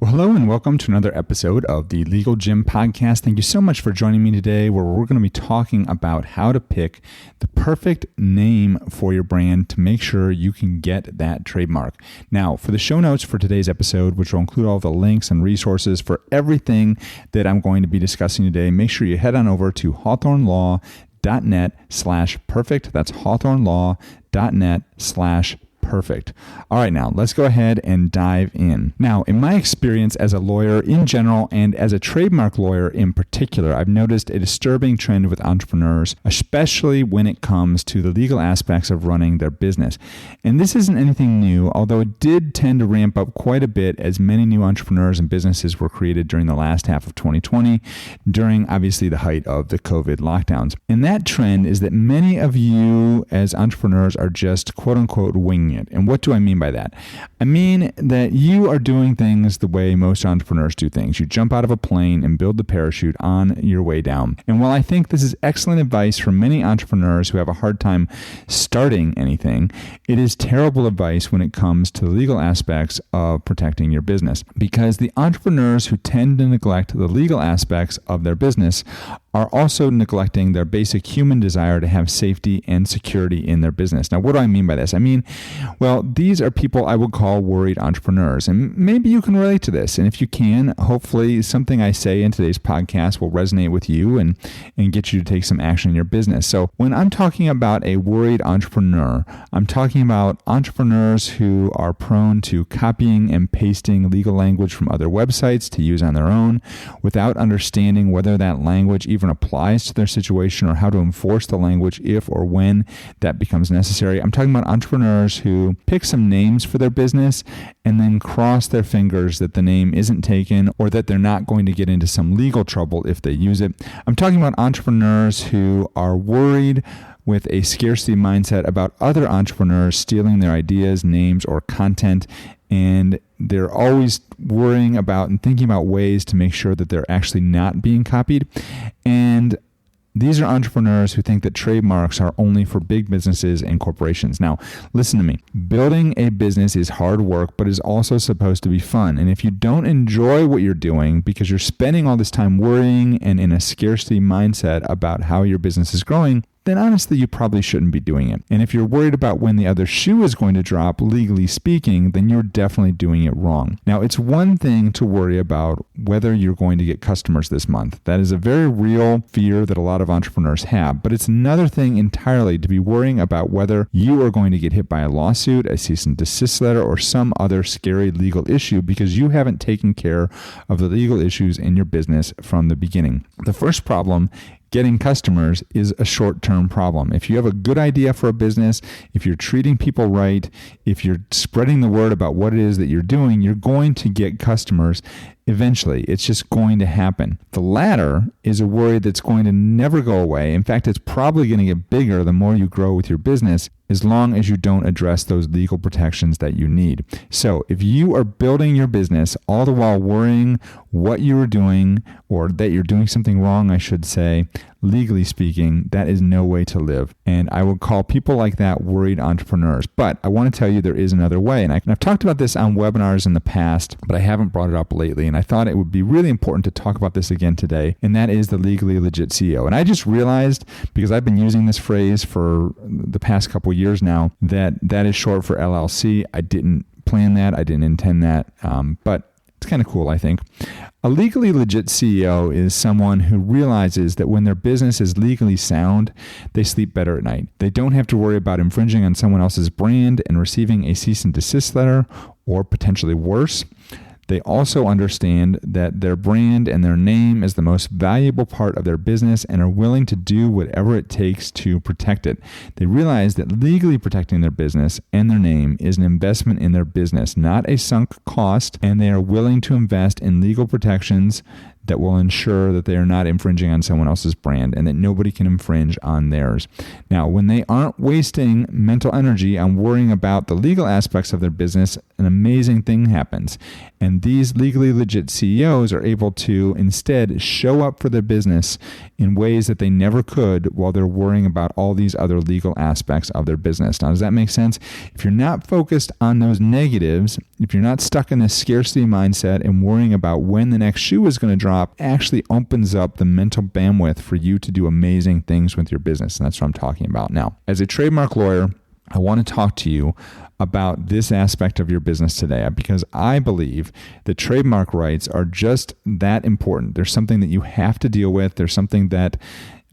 Well, hello and welcome to another episode of the Legal Gym Podcast. Thank you so much for joining me today, where we're going to be talking about how to pick the perfect name for your brand to make sure you can get that trademark. Now, for the show notes for today's episode, which will include all the links and resources for everything that I'm going to be discussing today, make sure you head on over to hawthornelaw.net/perfect. That's hawthornelaw.net/perfect. All right, now let's go ahead and dive in. Now, in my experience as a lawyer in general and as a trademark lawyer in particular, I've noticed a disturbing trend with entrepreneurs, especially when it comes to the legal aspects of running their business. And this isn't anything new, although it did tend to ramp up quite a bit as many new entrepreneurs and businesses were created during the last half of 2020, during obviously the height of the COVID lockdowns. And that trend is that many of you as entrepreneurs are just quote unquote winging it. And what do I mean by that? I mean that you are doing things the way most entrepreneurs do things. You jump out of a plane and build the parachute on your way down. And while I think this is excellent advice for many entrepreneurs who have a hard time starting anything, it is terrible advice when it comes to the legal aspects of protecting your business. Because the entrepreneurs who tend to neglect the legal aspects of their business are also neglecting their basic human desire to have safety and security in their business. Now, what do I mean by this? I mean, well, these are people I would call worried entrepreneurs. And maybe you can relate to this. And if you can, hopefully something I say in today's podcast will resonate with you and get you to take some action in your business. So when I'm talking about a worried entrepreneur, I'm talking about entrepreneurs who are prone to copying and pasting legal language from other websites to use on their own without understanding whether that language even applies to their situation or how to enforce the language if or when that becomes necessary. I'm talking about entrepreneurs who pick some names for their business and then cross their fingers that the name isn't taken or that they're not going to get into some legal trouble if they use it. I'm talking about entrepreneurs who are worried with a scarcity mindset about other entrepreneurs stealing their ideas, names, or content, and they're always worrying about and thinking about ways to make sure that they're actually not being copied. And these are entrepreneurs who think that trademarks are only for big businesses and corporations. Now, listen to me. Building a business is hard work, but is also supposed to be fun. And if you don't enjoy what you're doing because you're spending all this time worrying and in a scarcity mindset about how your business is growing, then honestly, you probably shouldn't be doing it. And if you're worried about when the other shoe is going to drop, legally speaking, then you're definitely doing it wrong. Now, it's one thing to worry about whether you're going to get customers this month. That is a very real fear that a lot of entrepreneurs have. But it's another thing entirely to be worrying about whether you are going to get hit by a lawsuit, a cease and desist letter, or some other scary legal issue because you haven't taken care of the legal issues in your business from the beginning. The first problem, getting customers, is a short-term problem. If you have a good idea for a business, if you're treating people right, if you're spreading the word about what it is that you're doing, you're going to get customers eventually. It's just going to happen. The latter is a worry that's going to never go away. In fact, it's probably going to get bigger the more you grow with your business, as long as you don't address those legal protections that you need. So if you are building your business all the while worrying what you are doing, or that you're doing something wrong, I should say, legally speaking, that is no way to live. And I would call people like that worried entrepreneurs. But I want to tell you there is another way. And I've talked about this on webinars in the past, but I haven't brought it up lately. And I thought it would be really important to talk about this again today. And that is the Legally Legit CEO. And I just realized, because I've been using this phrase for the past couple years now, that is short for LLC. I didn't plan that. I didn't intend that. But it's kind of cool, I think. A legally legit CEO is someone who realizes that when their business is legally sound, they sleep better at night. They don't have to worry about infringing on someone else's brand and receiving a cease and desist letter, or potentially worse. They also understand that their brand and their name is the most valuable part of their business and are willing to do whatever it takes to protect it. They realize that legally protecting their business and their name is an investment in their business, not a sunk cost, and they are willing to invest in legal protections that will ensure that they are not infringing on someone else's brand and that nobody can infringe on theirs. Now, when they aren't wasting mental energy on worrying about the legal aspects of their business, an amazing thing happens. And these legally legit CEOs are able to instead show up for their business in ways that they never could while they're worrying about all these other legal aspects of their business. Now, does that make sense? If you're not focused on those negatives, if you're not stuck in this scarcity mindset and worrying about when the next shoe is going to drop, it actually opens up the mental bandwidth for you to do amazing things with your business. And that's what I'm talking about now. As a trademark lawyer, I want to talk to you about this aspect of your business today because I believe that trademark rights are just that important. There's something that you have to deal with. There's something that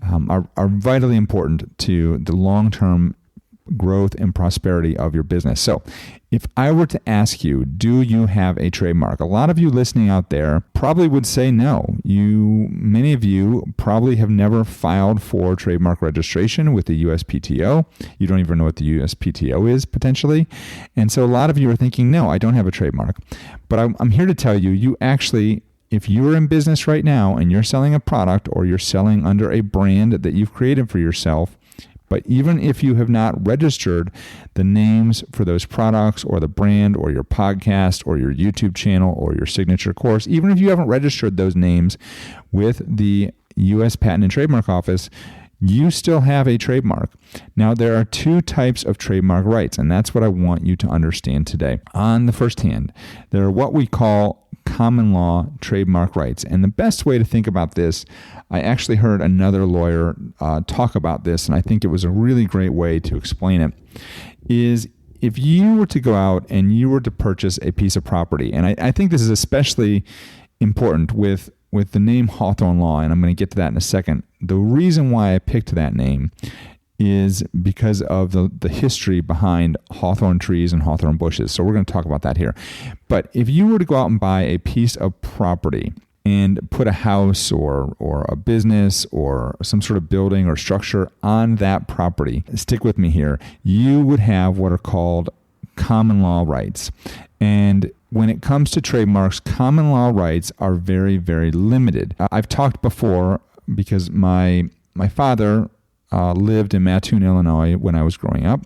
are vitally important to the long-term growth and prosperity of your business. So if I were to ask you, do you have a trademark? A lot of you listening out there probably would say no. Many of you probably have never filed for trademark registration with the USPTO. You don't even know what the USPTO is potentially. And so a lot of you are thinking, no, I don't have a trademark. But I'm here to tell you, you actually, if you're in business right now and you're selling a product or you're selling under a brand that you've created for yourself, but even if you have not registered the names for those products or the brand or your podcast or your YouTube channel or your signature course, even if you haven't registered those names with the U.S. Patent and Trademark Office, you still have a trademark. Now, there are two types of trademark rights, and that's what I want you to understand today. On the first hand, there are what we call common law trademark rights. And the best way to think about this, I actually heard another lawyer talk about this, and I think it was a really great way to explain it, is if you were to go out and you were to purchase a piece of property, and I think this is especially important with the name Hawthorne Law, and I'm going to get to that in a second. The reason why I picked that name is because of the history behind hawthorn trees and hawthorn bushes. So we're going to talk about that here. But if you were to go out and buy a piece of property and put a house or a business or some sort of building or structure on that property, stick with me here, you would have what are called common law rights. And when it comes to trademarks, common law rights are very, very limited. I've talked before because my father lived in Mattoon, Illinois when I was growing up,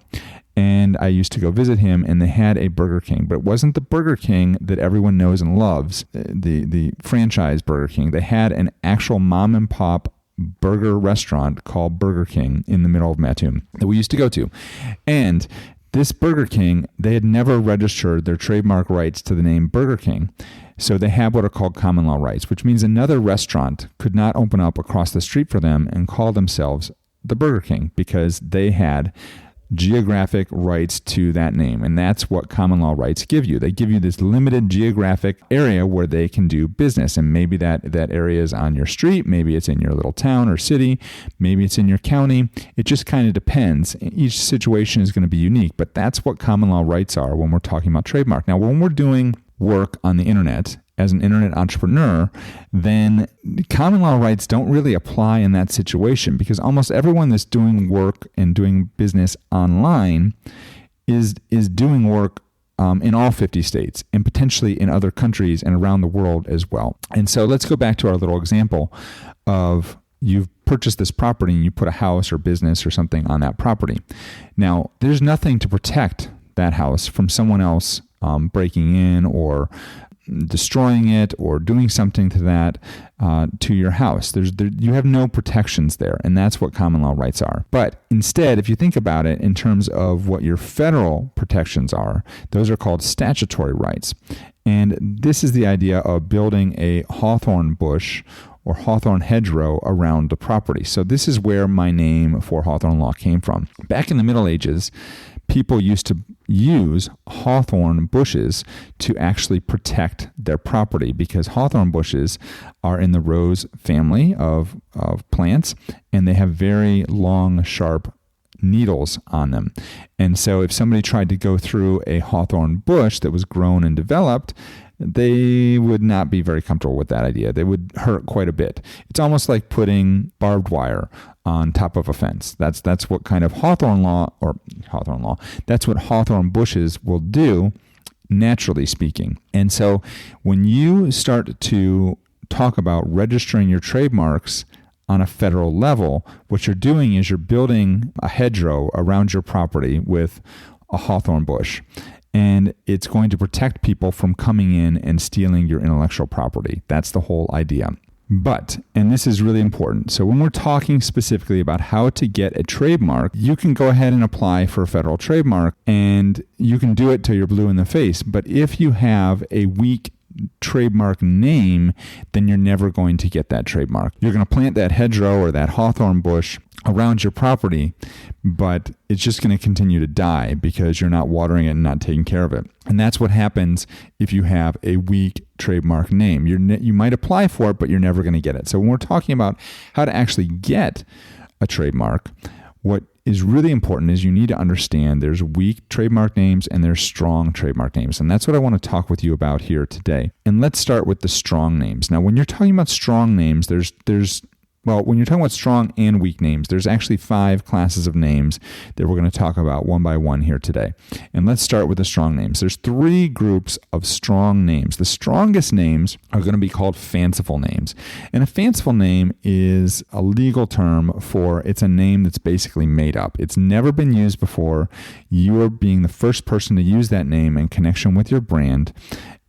and I used to go visit him, and they had a Burger King, but it wasn't the Burger King that everyone knows and loves, the franchise Burger King. They had an actual mom and pop burger restaurant called Burger King in the middle of Mattoon that we used to go to. And this Burger King, they had never registered their trademark rights to the name Burger King. So they have what are called common law rights, which means another restaurant could not open up across the street for them and call themselves the Burger King because they had geographic rights to that name. And that's what common law rights give you. They give you this limited geographic area where they can do business. And maybe that area is on your street. Maybe it's in your little town or city. Maybe it's in your county. It just kind of depends. Each situation is going to be unique. But that's what common law rights are when we're talking about trademark. Now, when we're doing work on the internet as an internet entrepreneur, then common law rights don't really apply in that situation because almost everyone that's doing work and doing business online is doing work in all 50 states and potentially in other countries and around the world as well. And so let's go back to our little example of you've purchased this property and you put a house or business or something on that property. Now, there's nothing to protect that house from someone else breaking in or destroying it or doing something to that to your house. You have no protections there, and that's what common law rights are. But instead, if you think about it in terms of what your federal protections are, those are called statutory rights. And this is the idea of building a hawthorn bush or hawthorn hedgerow around the property. So this is where my name for Hawthorne Law came from. Back in the Middle Ages, people used to use hawthorn bushes to actually protect their property because hawthorn bushes are in the rose family of plants, and they have very long, sharp needles on them. And so if somebody tried to go through a hawthorn bush that was grown and developed, they would not be very comfortable with that idea. They would hurt quite a bit. It's almost like putting barbed wire on top of a fence. That's what kind of hawthorn law, that's what hawthorn bushes will do, naturally speaking. And so when you start to talk about registering your trademarks on a federal level, what you're doing is you're building a hedgerow around your property with a hawthorn bush. and it's going to protect people from coming in and stealing your intellectual property. That's the whole idea. But, and this is really important, so when we're talking specifically about how to get a trademark, you can go ahead and apply for a federal trademark, and you can do it till you're blue in the face. But if you have a weak trademark name, then you're never going to get that trademark. You're going to plant that hedgerow or that hawthorn bush around your property, but it's just going to continue to die because you're not watering it and not taking care of it. And that's what happens if you have a weak trademark name. You might apply for it, but you're never going to get it. So when we're talking about how to actually get a trademark, what is really important is you need to understand there's weak trademark names and there's strong trademark names. And that's what I want to talk with you about here today. And let's start with the strong names. Now, when you're talking about strong names, when you're talking about strong and weak names, there's actually 5 classes of names that we're going to talk about one by one here today. And let's start with the strong names. There's 3 groups of strong names. The strongest names are going to be called fanciful names. And a fanciful name is a legal term it's a name that's basically made up. It's never been used before. You are being the first person to use that name in connection with your brand,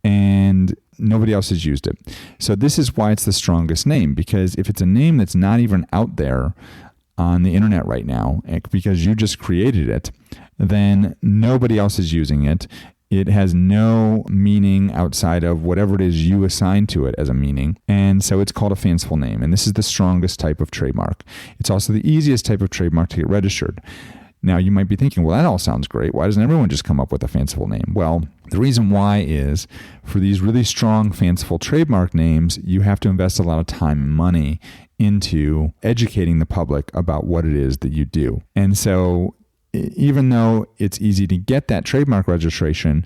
and nobody else has used it. So this is why it's the strongest name, because if it's a name that's not even out there on the internet right now, because you just created it, then nobody else is using it. It has no meaning outside of whatever it is you assign to it as a meaning. And so it's called a fanciful name. And this is the strongest type of trademark. It's also the easiest type of trademark to get registered. Now, you might be thinking, well, that all sounds great. Why doesn't everyone just come up with a fanciful name? Well, the reason why is for these really strong fanciful trademark names, you have to invest a lot of time and money into educating the public about what it is that you do. And so even though it's easy to get that trademark registration,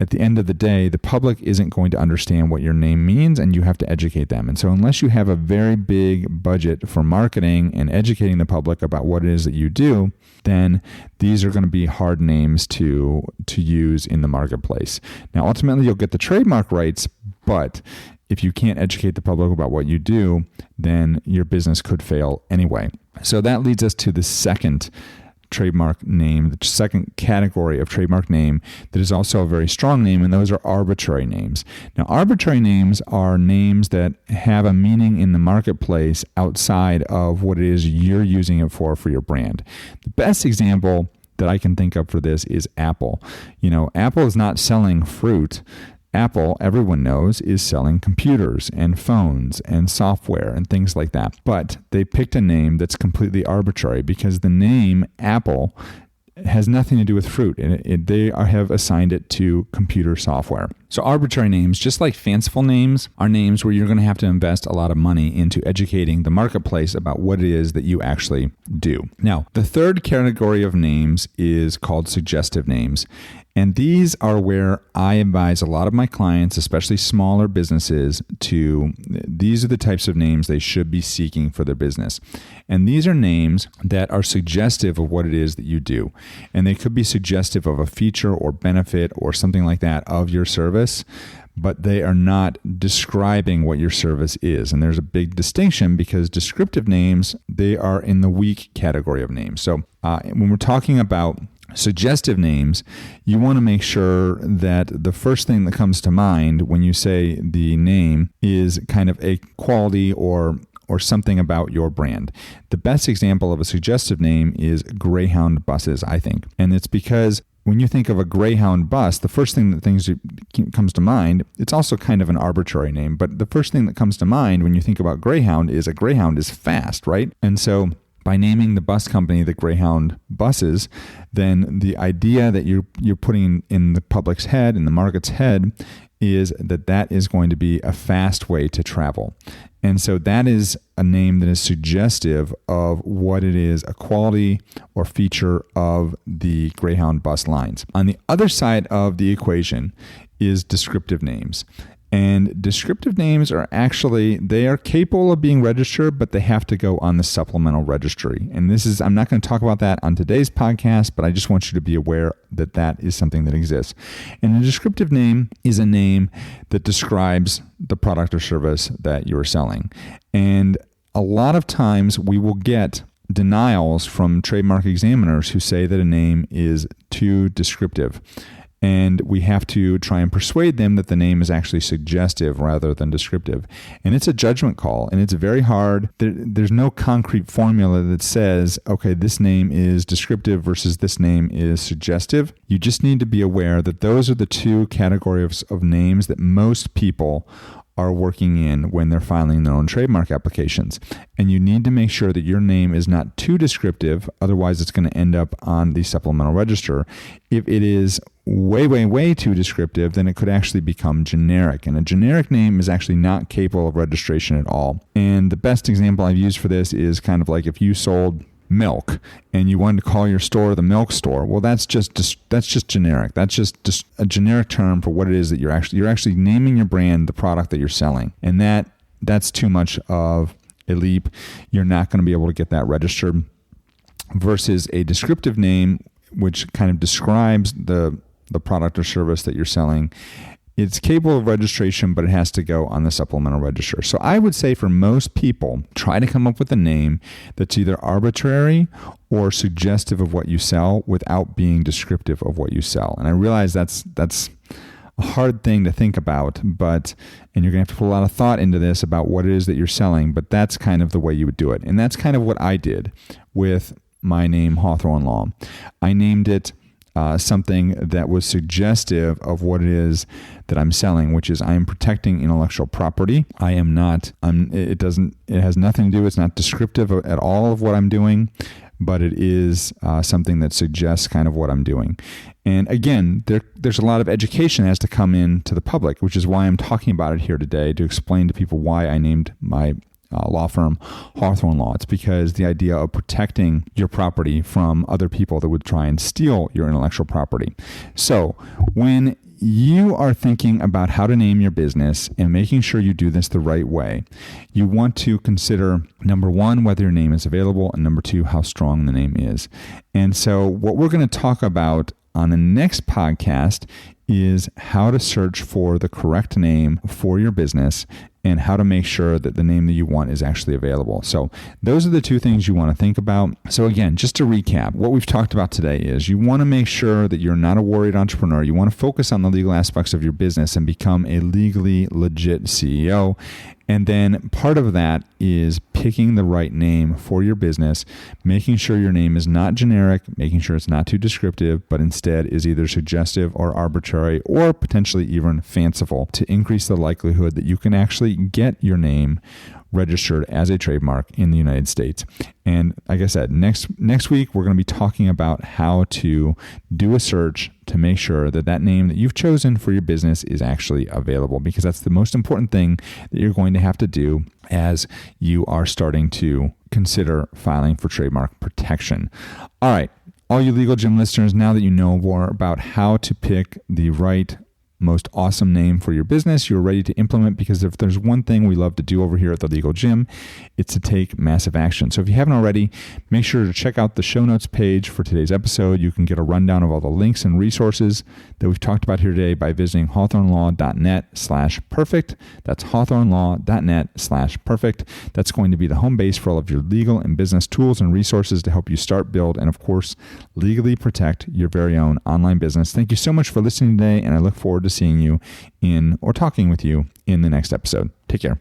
at the end of the day, the public isn't going to understand what your name means, and you have to educate them. And so unless you have a very big budget for marketing and educating the public about what it is that you do, then these are going to be hard names to use in the marketplace. Now, ultimately, you'll get the trademark rights, but if you can't educate the public about what you do, then your business could fail anyway. So that leads us to the second trademark name, the second category of trademark name that is also a very strong name, and those are arbitrary names. Now, arbitrary names are names that have a meaning in the marketplace outside of what it is you're using it for your brand. The best example that I can think of for this is Apple. Apple is not selling fruit. Apple, everyone knows, is selling computers and phones and software and things like that. But they picked a name that's completely arbitrary because the name Apple has nothing to do with fruit. They have assigned it to computer software. So arbitrary names, just like fanciful names, are names where you're going to have to invest a lot of money into educating the marketplace about what it is that you actually do. Now, the third category of names is called suggestive names. And these are where I advise a lot of my clients, especially smaller businesses, these are the types of names they should be seeking for their business. And these are names that are suggestive of what it is that you do. And they could be suggestive of a feature or benefit or something like that of your service, but they are not describing what your service is. And there's a big distinction because descriptive names, they are in the weak category of names. So when we're talking about suggestive names, you want to make sure that the first thing that comes to mind when you say the name is kind of a quality or something about your brand. The best example of a suggestive name is Greyhound buses, I think. And it's because when you think of a Greyhound bus, the first thing that comes to mind, it's also kind of an arbitrary name, but the first thing that comes to mind when you think about Greyhound is a Greyhound is fast, right? And so by naming the bus company the Greyhound buses, then the idea that you're putting in the public's head, in the market's head, is that is going to be a fast way to travel. And so that is a name that is suggestive of what it is, a quality or feature of the Greyhound bus lines. On the other side of the equation is descriptive names. And descriptive names they are capable of being registered, but they have to go on the supplemental registry. And I'm not going to talk about that on today's podcast, but I just want you to be aware that is something that exists. And a descriptive name is a name that describes the product or service that you're selling. And a lot of times we will get denials from trademark examiners who say that a name is too descriptive. and we have to try and persuade them that the name is actually suggestive rather than descriptive. And it's a judgment call, and it's very hard. There's no concrete formula that says, okay, this name is descriptive versus this name is suggestive. You just need to be aware that those are the two categories of names that most people are working in when they're filing their own trademark applications. And you need to make sure that your name is not too descriptive, otherwise it's going to end up on the supplemental register. If it is way too descriptive, then it could actually become generic. And a generic name is actually not capable of registration at all. And the best example I've used for this is kind of like if you sold milk and you wanted to call your store the milk store. Well, that's just generic. That's just a generic term for what it is that you're actually naming your brand, the product that you're selling. And that's too much of a leap. You're not going to be able to get that registered versus a descriptive name, which kind of describes the product or service that you're selling. It's capable of registration, but it has to go on the supplemental register. So I would say for most people, try to come up with a name that's either arbitrary or suggestive of what you sell without being descriptive of what you sell. And I realize that's a hard thing to think about, and you're going to have to put a lot of thought into this about what it is that you're selling, but that's kind of the way you would do it. And that's kind of what I did with my name, Hawthorne Law. I named it something that was suggestive of what it is that I'm selling, which is I am protecting intellectual property. It has nothing to do, it's not descriptive at all of what I'm doing, but it is something that suggests kind of what I'm doing. And again, there's a lot of education that has to come in to the public, which is why I'm talking about it here today, to explain to people why I named my law firm Hawthorne Law. It's because the idea of protecting your property from other people that would try and steal your intellectual property. So when you are thinking about how to name your business and making sure you do this the right way, you want to consider, number one, whether your name is available, and number two, how strong the name is. And so what we're going to talk about on the next podcast is how to search for the correct name for your business and how to make sure that the name that you want is actually available. So those are the two things you want to think about. So again, just to recap, what we've talked about today is you want to make sure that you're not a worried entrepreneur. You want to focus on the legal aspects of your business and become a legally legit CEO. And then part of that is picking the right name for your business, making sure your name is not generic, making sure it's not too descriptive, but instead is either suggestive or arbitrary or potentially even fanciful to increase the likelihood that you can actually get your name registered as a trademark in the United States. And like I said, next week, we're going to be talking about how to do a search to make sure that that name that you've chosen for your business is actually available, because that's the most important thing that you're going to have to do as you are starting to consider filing for trademark protection. All right, all you Legal Gym listeners, now that you know more about how to pick the right most awesome name for your business, you're ready to implement, because if there's one thing we love to do over here at the Legal Gym, it's to take massive action. So if you haven't already, make sure to check out the show notes page for today's episode. You can get a rundown of all the links and resources that we've talked about here today by visiting hawthornelaw.net/perfect. That's hawthornelaw.net/perfect. That's going to be the home base for all of your legal and business tools and resources to help you start, build, and of course, legally protect your very own online business. Thank you so much for listening today, and I look forward to seeing you talking with you in the next episode. Take care.